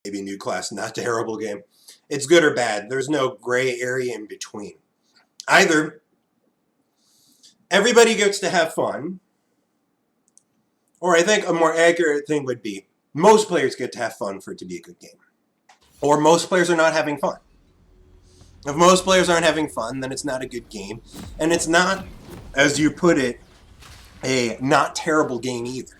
maybe new class, not terrible game. It's good or bad. There's no gray area in between. Either everybody gets to have fun, or I think a more accurate thing would be most players get to have fun for it to be a good game. Or most players are not having fun. If most players aren't having fun, then it's not a good game. And it's not, as you put it, a not terrible game either.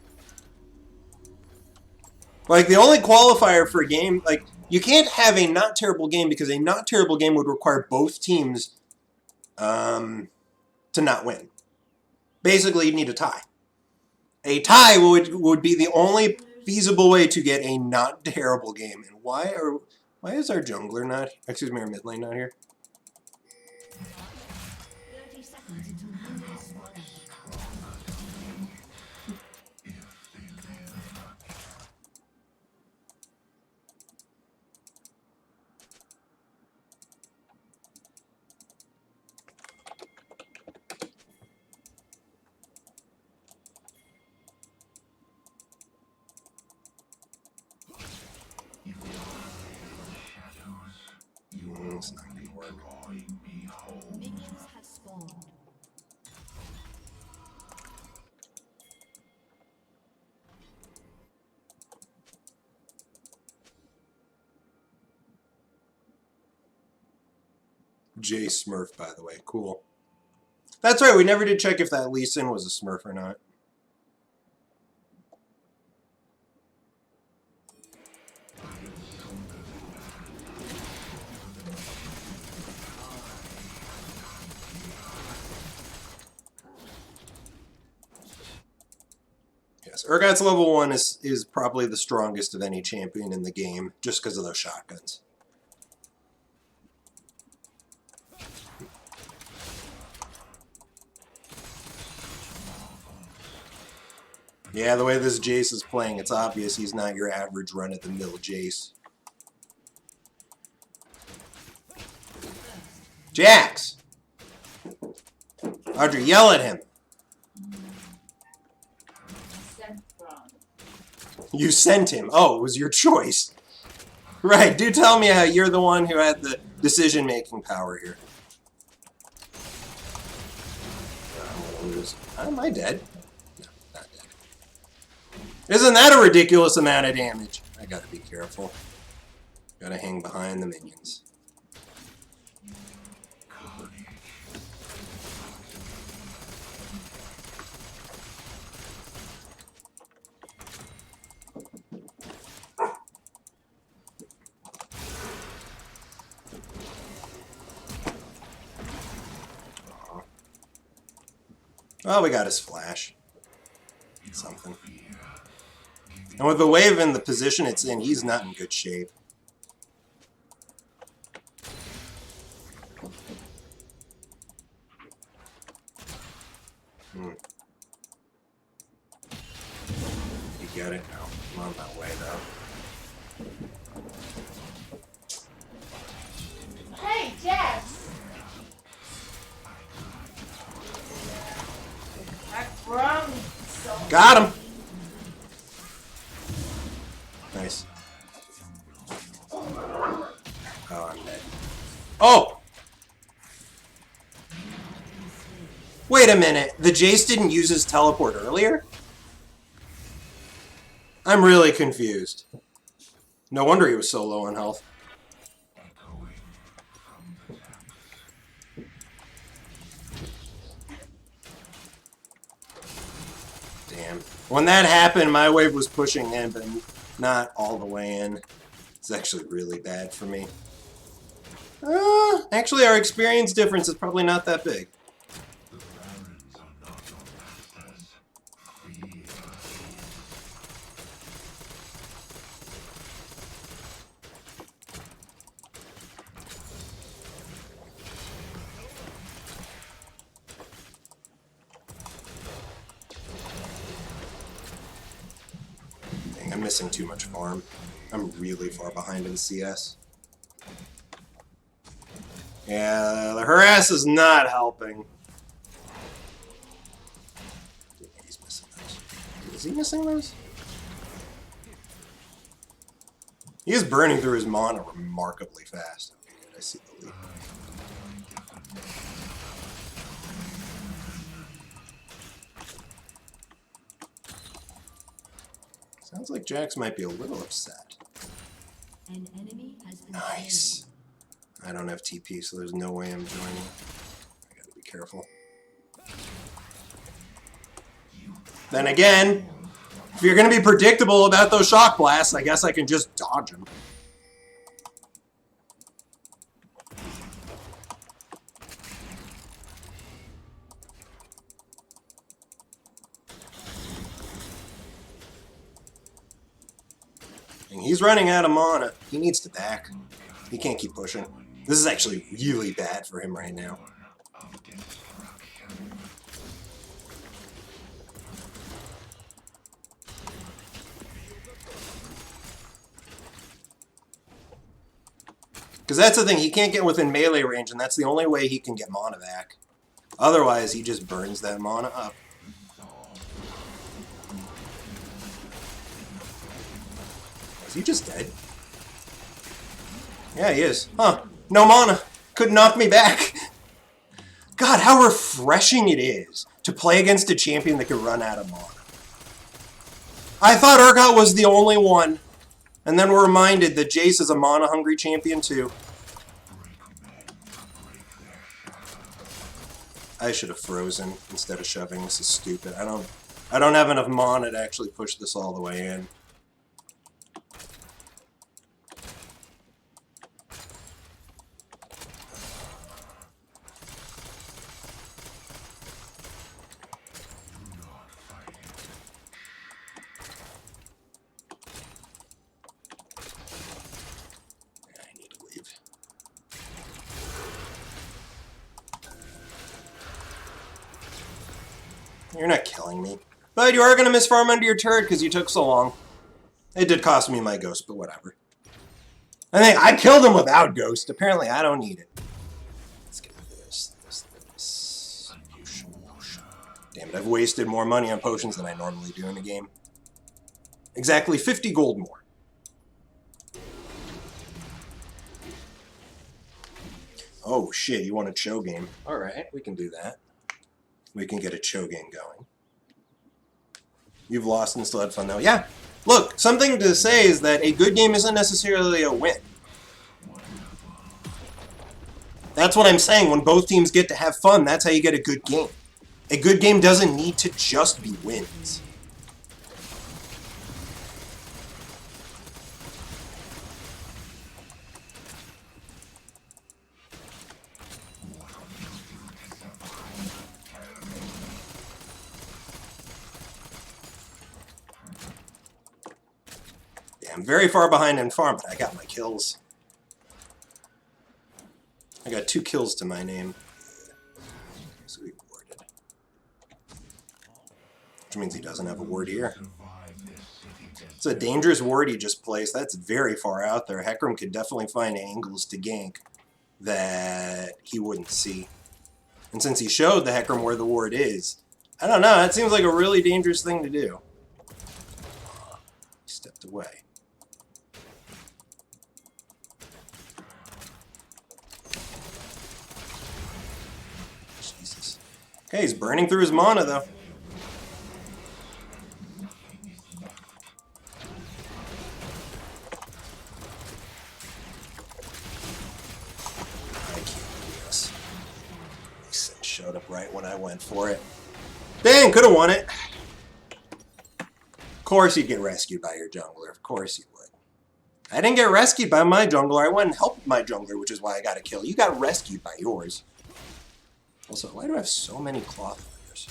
Like, the only qualifier for a game, like, you can't have a not terrible game because a not terrible game would require both teams to not win. Basically, you need a tie. A tie would be the only feasible way to get a not terrible game. And why is our jungler not, excuse me, our mid lane not here? It's not gonna work. Minions have spawned. Jayce Smurf, by the way. Cool. That's right, we never did check if that Lee Sin was a Smurf or not. Yes, Urgot's level 1 is probably the strongest of any champion in the game, just because of those shotguns. Yeah, the way this Jayce is playing, it's obvious he's not your average run-of-the-mill Jayce. Jax! Audrey, yell at him! You sent him. Oh, it was your choice. Right, do tell me how you're the one who had the decision-making power here. I'm gonna lose. Am I dead? No, not dead. Isn't that a ridiculous amount of damage? I gotta be careful. Gotta hang behind the minions. Oh, we got his flash. Something. And with the wave in the position it's in, he's not in good shape. You get it? No. I'm on my way, though. Hey, Jess! Got him! Nice. Oh, I'm dead. Oh! Wait a minute. The Jayce didn't use his teleport earlier? I'm really confused. No wonder he was so low on health. Damn. When that happened, my wave was pushing in, but not all the way in. It's actually really bad for me. Actually, our experience difference is probably not that big. Dang, I'm missing too much farm. I'm really far behind in CS. Yeah, the harass is not helping. He's missing those. Is he missing those? He is burning through his mana remarkably fast. Okay, good. I see the lead. Sounds like Jax might be a little upset. An enemy has been Nice. I don't have TP, so there's no way I'm joining. I gotta be careful. Then again, if you're gonna be predictable about those shock blasts, I guess I can just dodge them. And he's running out of mana. He needs to back. He can't keep pushing. This is actually really bad for him right now. Because that's the thing, he can't get within melee range, and that's the only way he can get mana back. Otherwise, he just burns that mana up. Is he just dead? Yeah, he is. Huh. No mana. Couldn't knock me back. God, how refreshing it is to play against a champion that can run out of mana. I thought Urgot was the only one. And then we're reminded that Jayce is a mana-hungry champion too. I should have frozen instead of shoving. This is stupid. I don't have enough mana to actually push this all the way in. You're not killing me. But you are going to miss farm under your turret because you took so long. It did cost me my ghost, but whatever. I think I killed him without ghost. Apparently, I don't need it. Let's get this. Potion. Damn it, I've wasted more money on potions than I normally do in a game. Exactly 50 gold more. Oh shit, you want a Cho game. Alright, we can do that. We can get a Cho game going. You've lost and still had fun though. Yeah, look, something to say is that a good game isn't necessarily a win. That's what I'm saying. When both teams get to have fun, that's how you get a good game. A good game doesn't need to just be wins. I'm very far behind in farm, but I got my kills. I got 2 kills to my name. So he warded. Which means he doesn't have a ward here. It's a dangerous ward he just placed. That's very far out there. Hecarim could definitely find angles to gank that he wouldn't see. And since he showed the Hecarim where the ward is, I don't know, that seems like a really dangerous thing to do. He stepped away. Okay, he's burning through his mana, though. I can't do this. He showed up right when I went for it. Dang, could have won it. Of course you'd get rescued by your jungler. Of course you would. I didn't get rescued by my jungler. I went and helped my jungler, which is why I got a kill. You got rescued by yours. Also, why do I have so many cloth runners?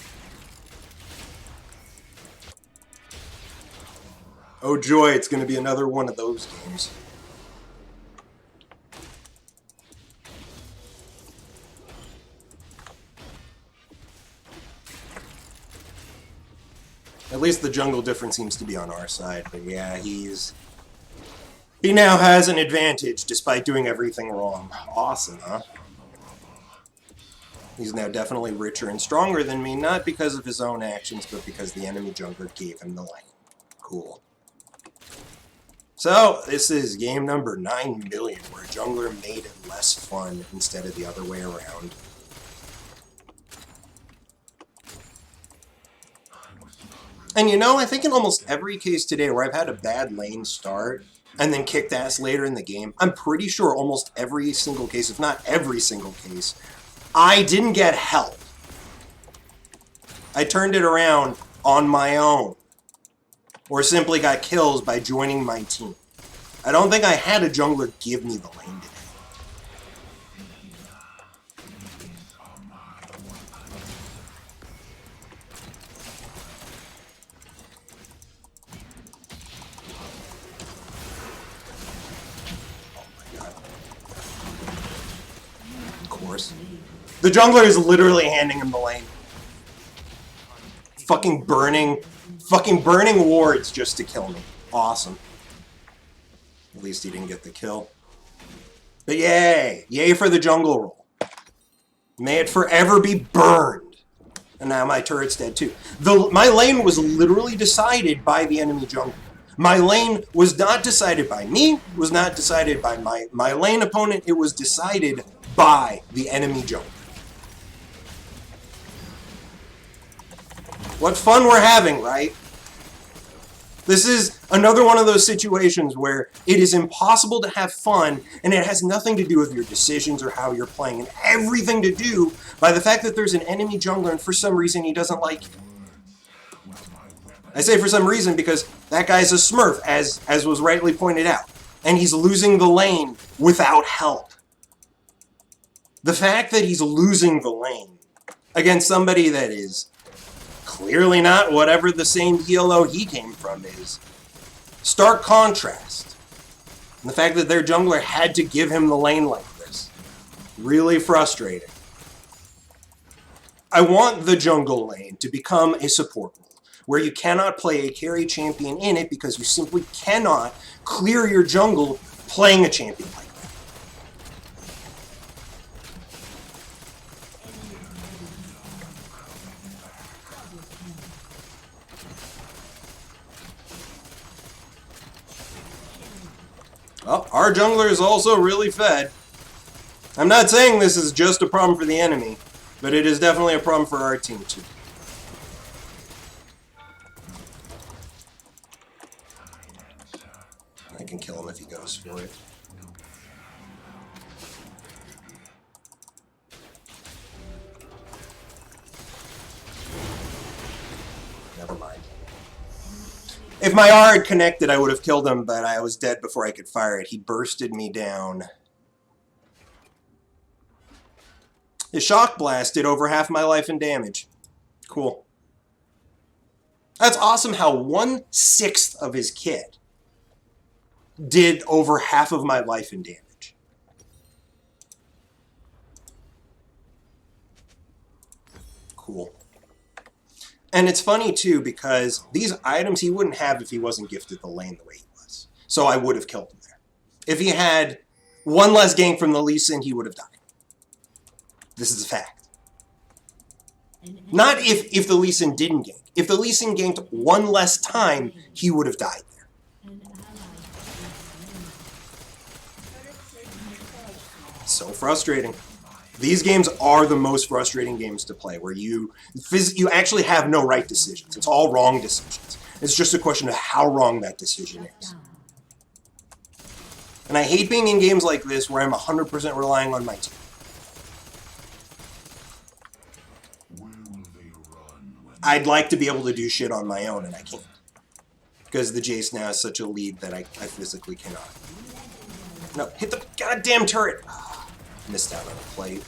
Oh joy, it's going to be another one of those games. At least the jungle difference seems to be on our side, but yeah, he now has an advantage despite doing everything wrong. Awesome, huh? He's now definitely richer and stronger than me, not because of his own actions, but because the enemy jungler gave him the lane. Cool. So, this is game number 9 million, where jungler made it less fun instead of the other way around. And you know, I think in almost every case today where I've had a bad lane start and then kicked ass later in the game, I'm pretty sure almost every single case, if not every single case, I didn't get help. I turned it around on my own. Or simply got kills by joining my team. I don't think I had a jungler give me the lane today. Oh my god. Of course. The jungler is literally handing him the lane. Fucking burning wards just to kill me. Awesome. At least he didn't get the kill. But yay! Yay for the jungle roll. May it forever be burned. And now my turret's dead too. My lane was literally decided by the enemy jungle. My lane was not decided by me, was not decided by my lane opponent, it was decided by the enemy jungle. What fun we're having, right? This is another one of those situations where it is impossible to have fun, and it has nothing to do with your decisions or how you're playing, and everything to do by the fact that there's an enemy jungler, and for some reason he doesn't like it. I say for some reason because that guy's a smurf, as was rightly pointed out, and he's losing the lane without help. The fact that he's losing the lane against somebody that is clearly not whatever the same ELO he came from is. Stark contrast. And the fact that their jungler had to give him the lane like this. Really frustrating. I want the jungle lane to become a support role, where you cannot play a carry champion in it because you simply cannot clear your jungle playing a champion like that. Oh, our jungler is also really fed. I'm not saying this is just a problem for the enemy, but it is definitely a problem for our team too. I can kill him if he goes for it. Never mind. If my R had connected, I would have killed him, but I was dead before I could fire it. He bursted me down. His shock blast did over half my life in damage. Cool. That's awesome how 1/6 of his kit did over half of my life in damage. Cool. And it's funny, too, because these items he wouldn't have if he wasn't gifted the lane the way he was. So I would have killed him there. If he had one less gank from the Lee Sin, he would have died. This is a fact. Not if the Lee Sin didn't gank. If the Lee Sin ganked one less time, he would have died there. So frustrating. These games are the most frustrating games to play, where you actually have no right decisions. It's all wrong decisions. It's just a question of how wrong that decision is. And I hate being in games like this where I'm 100% relying on my team. I'd like to be able to do shit on my own, and I can't. Because the Jayce now has such a lead that I physically cannot. No, hit the goddamn turret! Missed out on a plate.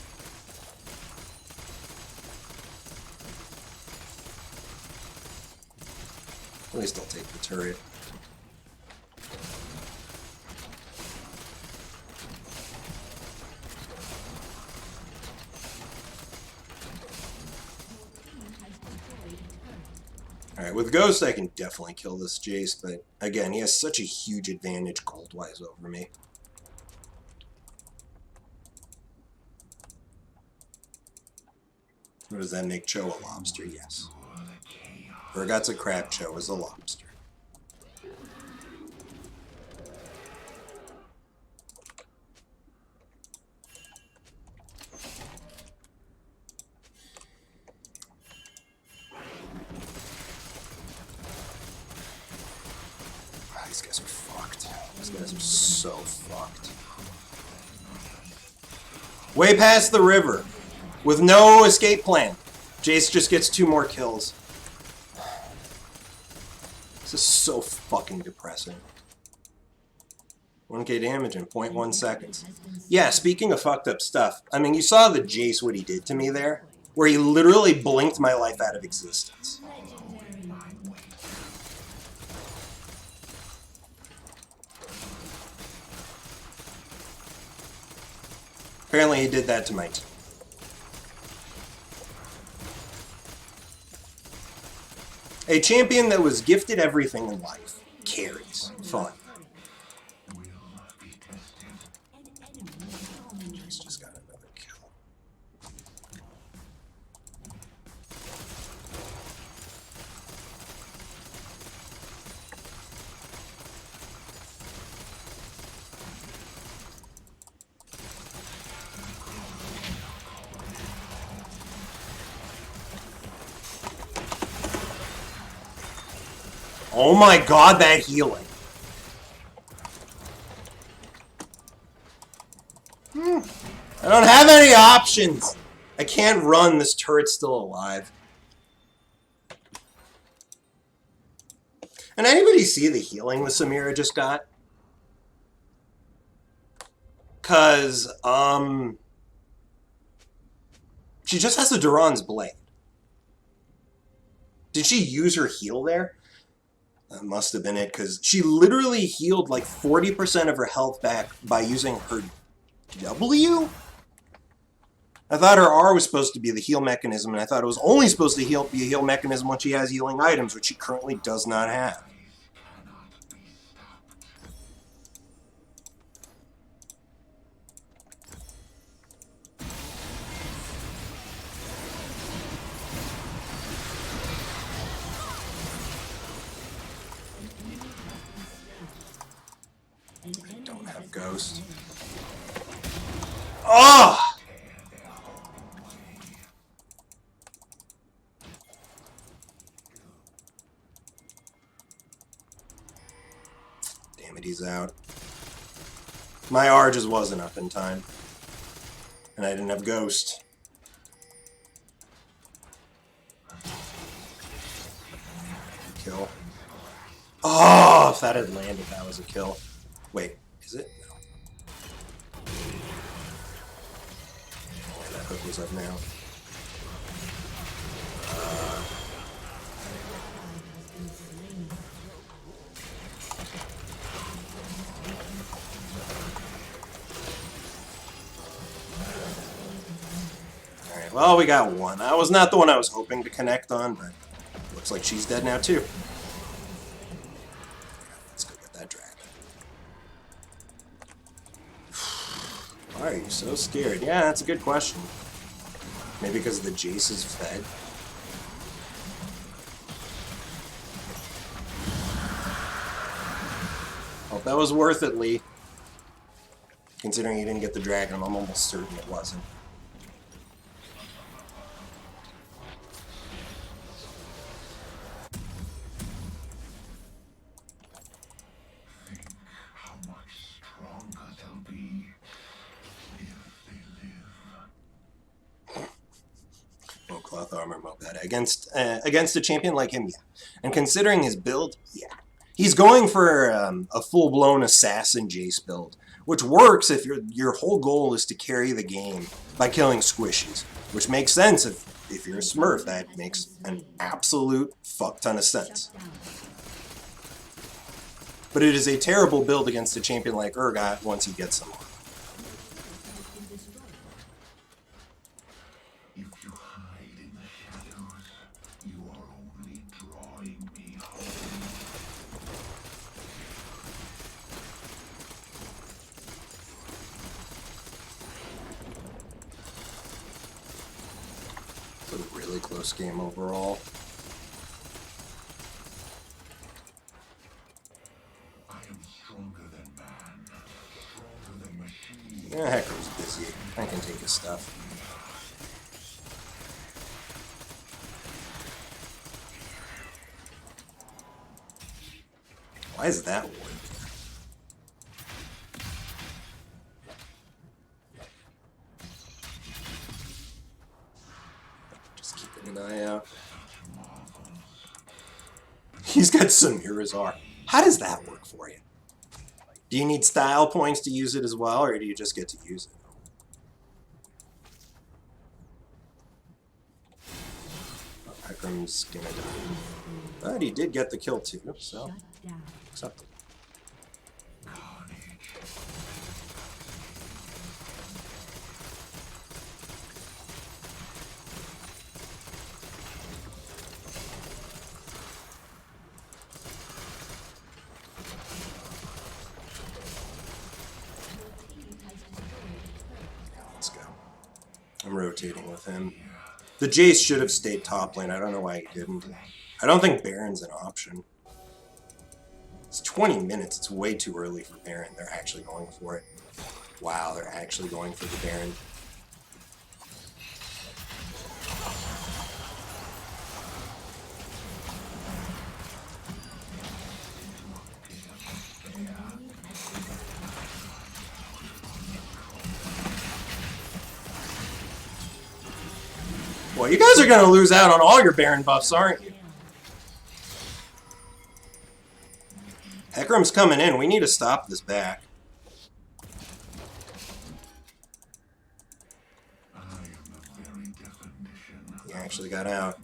At least I'll take the turret. Alright, with Ghost I can definitely kill this Jayce, but again, he has such a huge advantage gold-wise over me. Or does that make Cho a lobster? Yes. Urgot's a crab, Cho is a lobster. So fucked. Way past the river. With no escape plan. Jayce just gets 2 more kills. This is so fucking depressing. 1k damage in 0.1 seconds. Yeah, speaking of fucked up stuff, I mean, you saw the Jayce what he did to me there, where he literally blinked my life out of existence. Apparently he did that to my team. A champion that was gifted everything in life. Carries. Fun. Just got another kill. Oh my god, that healing. I don't have any options. I can't run. This turret's still alive. And anybody see the healing the Samira just got? Cause, she just has a Duran's Blade. Did she use her heal there? That must have been it, because she literally healed like 40% of her health back by using her W? I thought her R was supposed to be the heal mechanism, and I thought it was only supposed to be a heal mechanism when she has healing items, which she currently does not have. I don't have Ghost. Oh! Damn it, he's out. My R just wasn't up in time. And I didn't have Ghost. Kill. Oh, if that had landed, that was a kill. Wait, is it? No. That hook was up now. Alright, well, we got one. That was not the one I was hoping to connect on, but looks like she's dead now, too. Let's go get that dragon. Why are you so scared? Yeah, that's a good question. Maybe because the Jayce is fed. Hope that was worth it, Lee. Considering you didn't get the dragon, I'm almost certain it wasn't. Cloth armor Moped against a champion like him, yeah. And considering his build, yeah, he's going for a full-blown assassin Jayce build, which works if your whole goal is to carry the game by killing squishies, which makes sense if you're a Smurf. That makes an absolute fuck ton of sense. But it is a terrible build against a champion like Urgot once he gets some on. A really close game overall. I am stronger than man, stronger than machine. Yeah, Hector's busy. I can take his stuff. Why is that one? an eye out. He's got Samirazar. How does that work for you? Do you need style points to use it as well, or do you just get to use it? Oh, Ekram's gonna die. But he did get the kill too, so Shut down. acceptable. Let's go. I'm rotating with him. The Jayce should have stayed top lane. I don't know why he didn't. I don't think Baron's an option. It's 20 minutes. It's way too early for Baron. They're actually going for it. Wow, they're actually going for the Baron. Well, you guys are going to lose out on all your Baron buffs, aren't you? Ekram's coming in. We need to stop this back. He actually got out.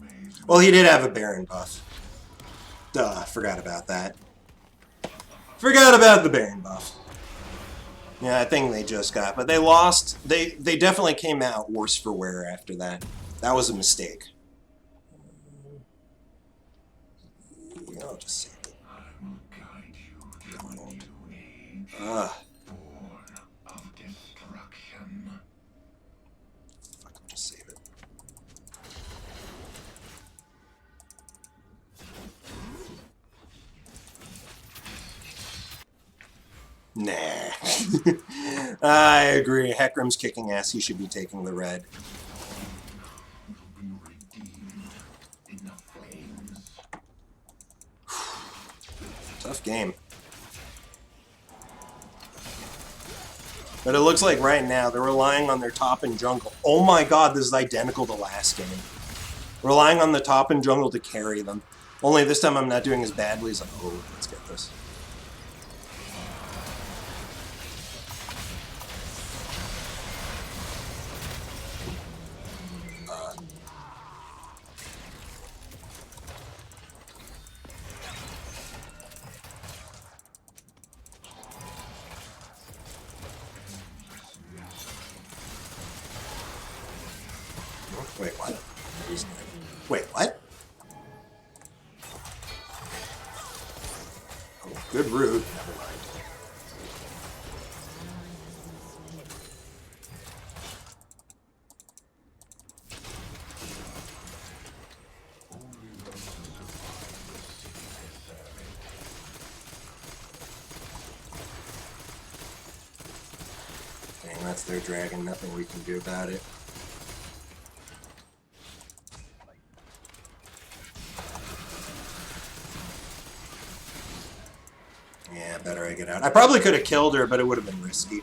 Well, he did have a Baron buff. Duh, forgot about that. Forgot about the Baron buff. Yeah, I think they just got, but they lost. They definitely came out worse for wear after that. That was a mistake. Yeah, I'll just save it. Ugh. Fuck, I'll just save it. Nah. I agree. Heckram's kicking ass. He should be taking the red. Tough game. But it looks like right now they're relying on their top and jungle. Oh my god, this is identical to last game. Relying on the top and jungle to carry them. Only this time I'm not doing as badly as... Oh, let's get this. Wait, what? Wait, what? Oh, good route. Never mind. Dang, that's their dragon. Nothing we can do about it. Yeah, better I get out. I probably could have killed her, but it would have been risky.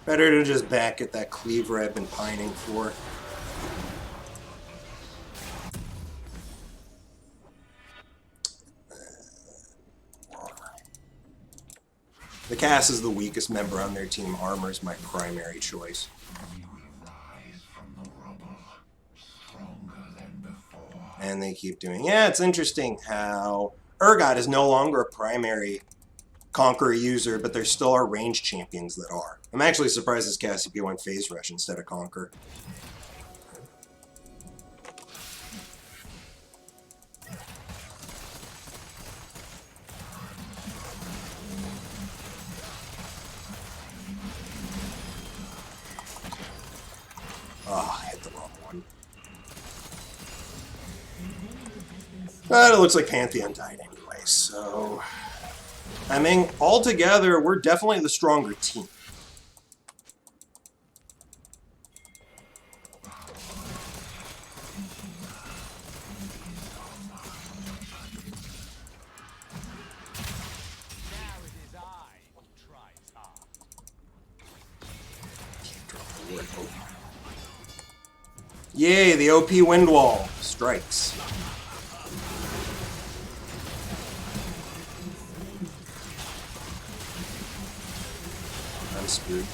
Better to just back at that cleaver I've been pining for. The Cass is the weakest member on their team. Armor is my primary choice. And they keep doing... Yeah, it's interesting how Urgot is no longer a primary Conqueror user, but there still are range champions that are. I'm actually surprised this Cassiopeia went Phase Rush instead of Conquer. Oh, I hit the wrong one. But it looks like Pantheon died anyway, so... I mean, altogether, we're definitely the stronger team. Yay, the OP wind wall strikes. I'm screwed.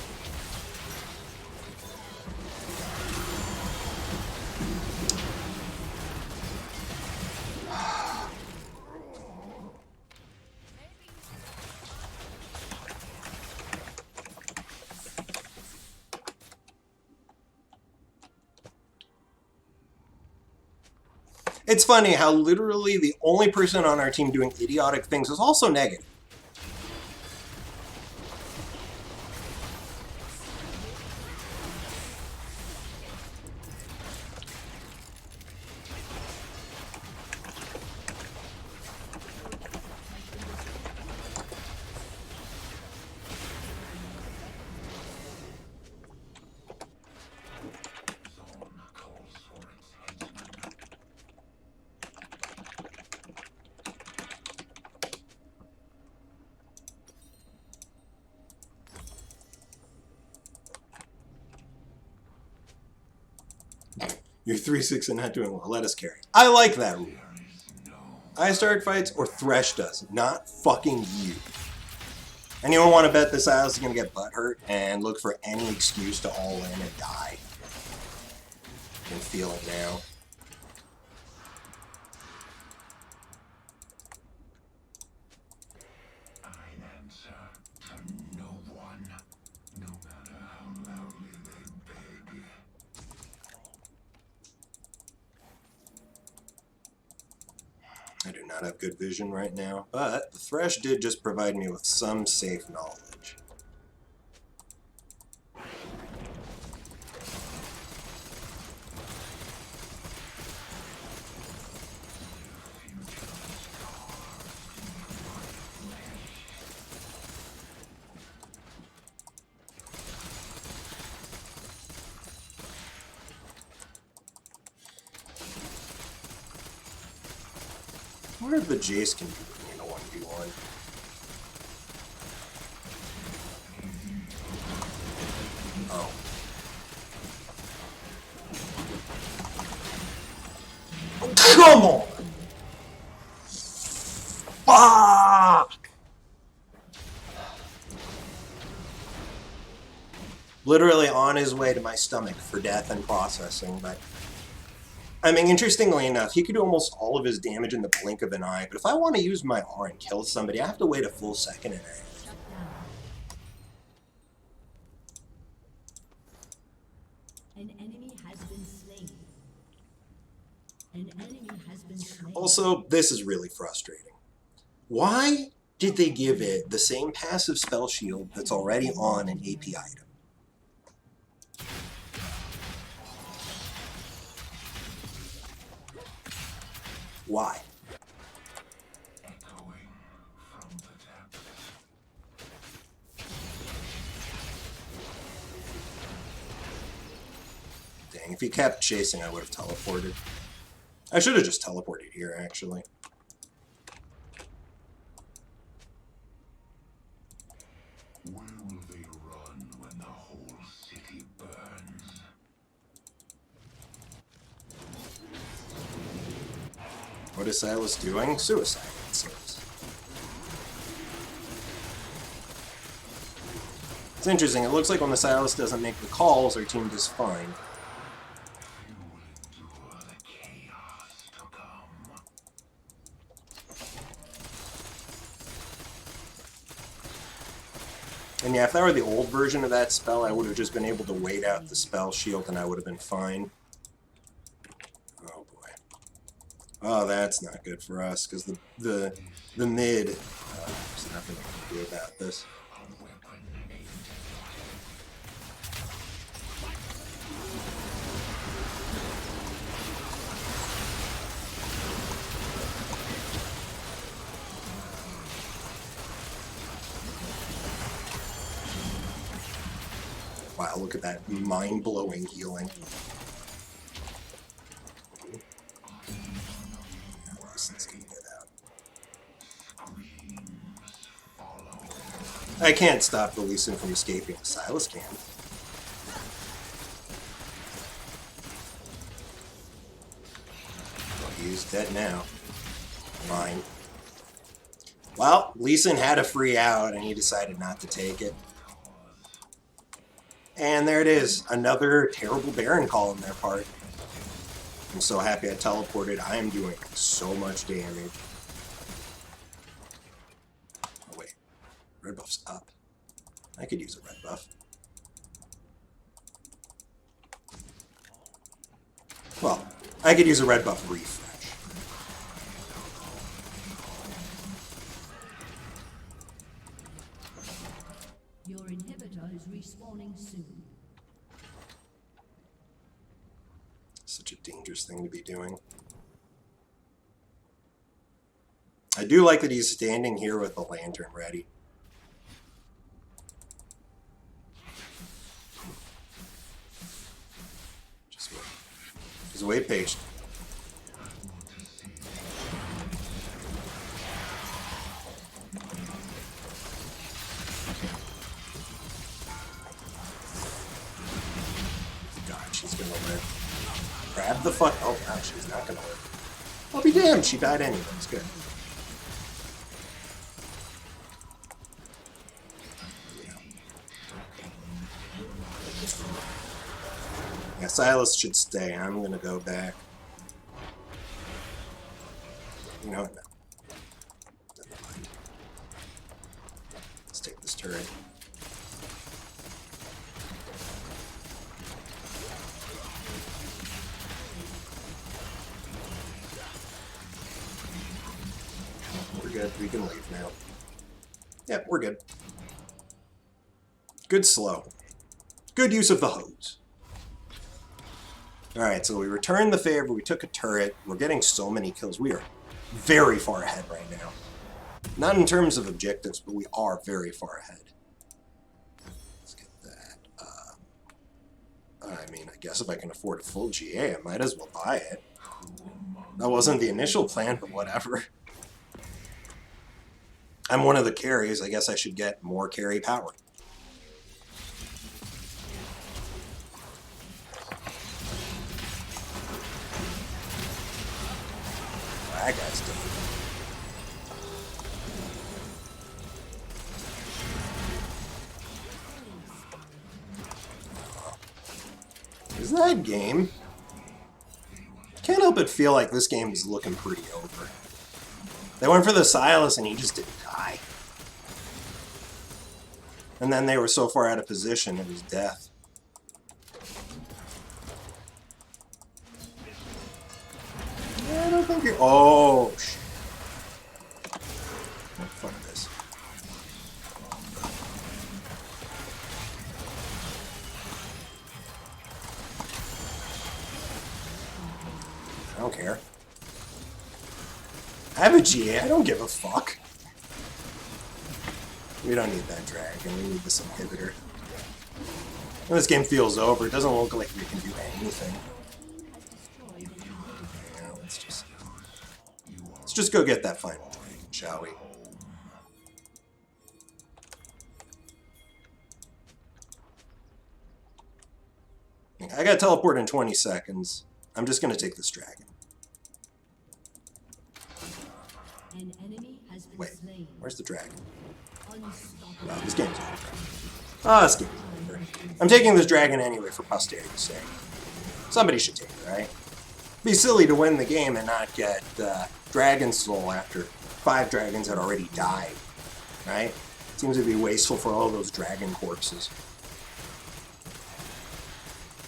It's funny how literally the only person on our team doing idiotic things is also negative. You're 3-6 and not doing well. Let us carry. I like that rule. I start fights or Thresh does, not fucking you. Anyone want to bet this Silas is going to get butthurt and look for any excuse to all in and die? I can feel it now. I answer to no one, no matter how loudly they beg. I do not have good vision right now, but the Thresh did just provide me with some safe knowledge. I wonder if the Jayce can beat me in a 1v1. Oh. Come on! Fuck! Literally on his way to my stomach for death and processing, but... I mean, interestingly enough, he could do almost all of his damage in the blink of an eye, but if I want to use my R and kill somebody, I have to wait a full second and a half. An enemy has been slain. An enemy has been slain. Also, this is really frustrating. Why did they give it the same passive spell shield that's already on an AP item? Why? Echoing from the depths. Dang, if he kept chasing, I would have teleported. I should have just teleported here, actually. Where will they run when the whole city burns? What is Silas doing? Suicide, it seems. It's interesting. It looks like when the Silas doesn't make the calls, our team does fine. You will endure the chaos to come. And yeah, if that were the old version of that spell, I would have just been able to wait out the spell shield and I would have been fine. Oh boy. Oh, that's not good for us, because the mid, there's nothing I can do about this. A weapon aimed Wow, look at that mind-blowing healing. Let's get out. I can't stop the Lee Sin from escaping. Silas can. Dead now. Fine. Well, Leeson had a free out, and he decided not to take it. And there it is. Another terrible Baron call on their part. I'm so happy I teleported. I am doing so much damage. Oh, wait. Red buff's up. I could use a red buff. Well, I could use a red buff refresh. Your inhibitor is respawning soon. Such a dangerous thing to be doing. I do like that he's standing here with the lantern ready. Just wait patient. God, she's gonna live. Grab the fuck. Oh, no, she's not gonna live. I'll be damned, she died anyway. It's good. Yeah, Silas should stay. I'm gonna go back. You know what? No. Never mind. Let's take this turret. We're good. We can leave now. Yep, we're good. Good slow. Good use of the hose. Alright, so we returned the favor, we took a turret, we're getting so many kills, we are very far ahead right now. Not in terms of objectives, but we are very far ahead. Let's get that. I mean, I guess if I can afford a full GA, I might as well buy it. That wasn't the initial plan, but whatever. I'm one of the carries, I guess I should get more carry power. That guy's done. Is that game? Can't help but feel like this game is looking pretty over. They went for the Silas and he just didn't die. And then they were so far out of position, it was death. I don't think you're... Oh, shit. Oh, fuck this. I don't care. I have a GA. I don't give a fuck. We don't need that dragon. We need this inhibitor. When this game feels over, it doesn't look like we can do anything. Let's just go get that final dragon, shall we? I got teleport in 20 seconds. I'm just going to take this dragon. An enemy has been Wait, slain. where's the dragon? Unstoppable. Wow, this game's over. Ah, this game's over. I'm taking this dragon anyway for posterity's sake. Somebody should take it, right? Be silly to win the game and not get Dragon Soul after 5 dragons had already died, right? Seems to be wasteful for all those dragon corpses.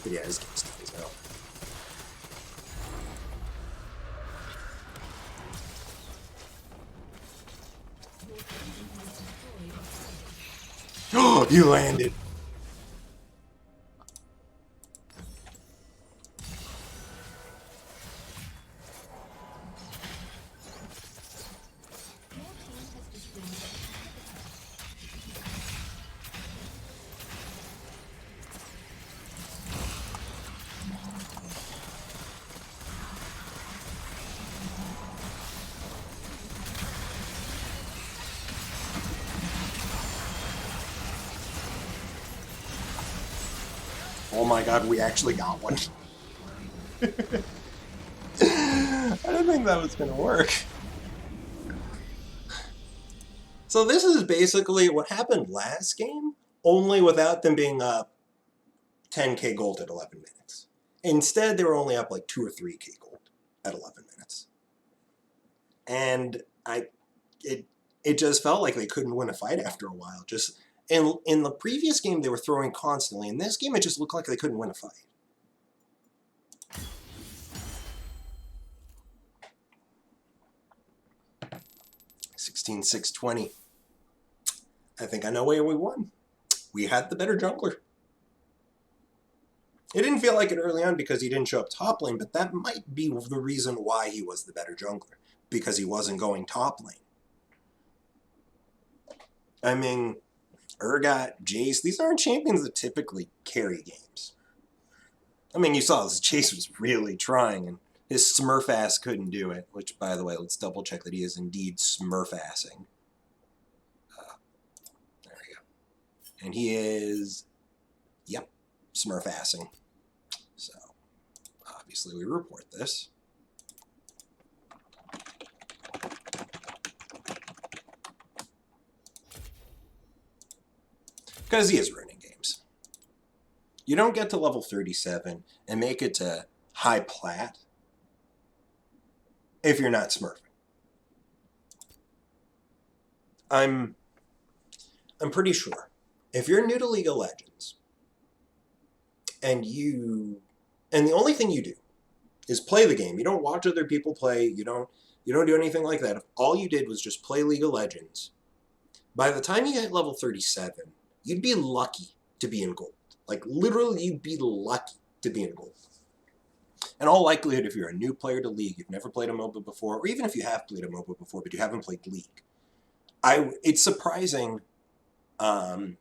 But yeah, this game's done, so. Oh, you landed. Oh my god, we actually got one. I didn't think that was going to work. So this is basically what happened last game, only without them being up 10k gold at 11 minutes. Instead, they were only up like 2 or 3k gold at 11 minutes. And it just felt like they couldn't win a fight after a while. Just in the previous game, they were throwing constantly. In this game, it just looked like they couldn't win a fight. $16,620. I think I know where we won. We had the better jungler. It didn't feel like it early on because he didn't show up top lane, but that might be the reason why he was the better jungler, because he wasn't going top lane. I mean, Urgot, Jayce, these aren't champions that typically carry games. I mean, you saw this, Jayce was really trying, and his smurf ass couldn't do it, which, by the way, let's double check that he is indeed smurf assing. There we go. And he is, yep, smurf assing. So, obviously we report this. Because he is ruining games. You don't get to level 37 and make it to high plat if you're not smurfing. I'm pretty sure if you're new to League of Legends and the only thing you do is play the game. You don't watch other people play. You don't do anything like that. If all you did was just play League of Legends, by the time you hit level 37, you'd be lucky to be in gold. Like, literally, you'd be lucky to be in gold. In all likelihood, if you're a new player to League, you've never played a MOBA before, or even if you have played a MOBA before, but you haven't played League, it's surprising. It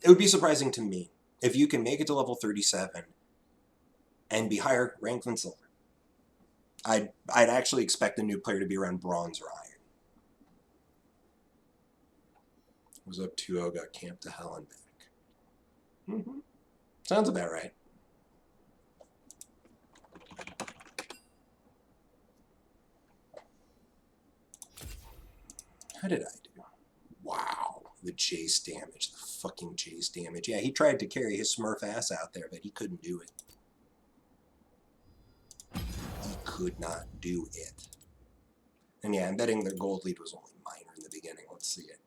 would be surprising to me if you can make it to level 37 and be higher ranked than silver. I'd actually expect a new player to be around bronze or iron. Was up 2-0, got camped to hell and back. Sounds about right. How did I do? Wow, the Jayce damage, the fucking Jayce damage. Yeah, he tried to carry his smurf ass out there, but he couldn't do it. He could not do it. And yeah, I'm betting their gold lead was only minor in the beginning. Let's see it.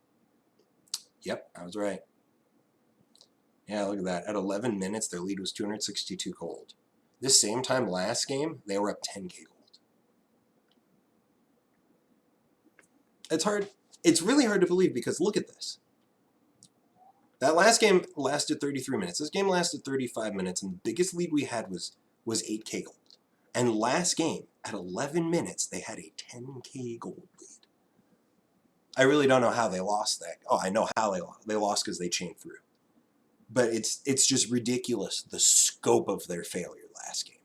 Yep, I was right. Yeah, look at that. At 11 minutes, their lead was 262 gold. This same time last game, they were up 10k gold. It's hard. It's really hard to believe because look at this. That last game lasted 33 minutes. This game lasted 35 minutes, and the biggest lead we had was 8k gold. And last game, at 11 minutes, they had a 10k gold lead. I really don't know how they lost that. Oh, I know how they lost. They lost because they chained through. But it's just ridiculous, the scope of their failure last game.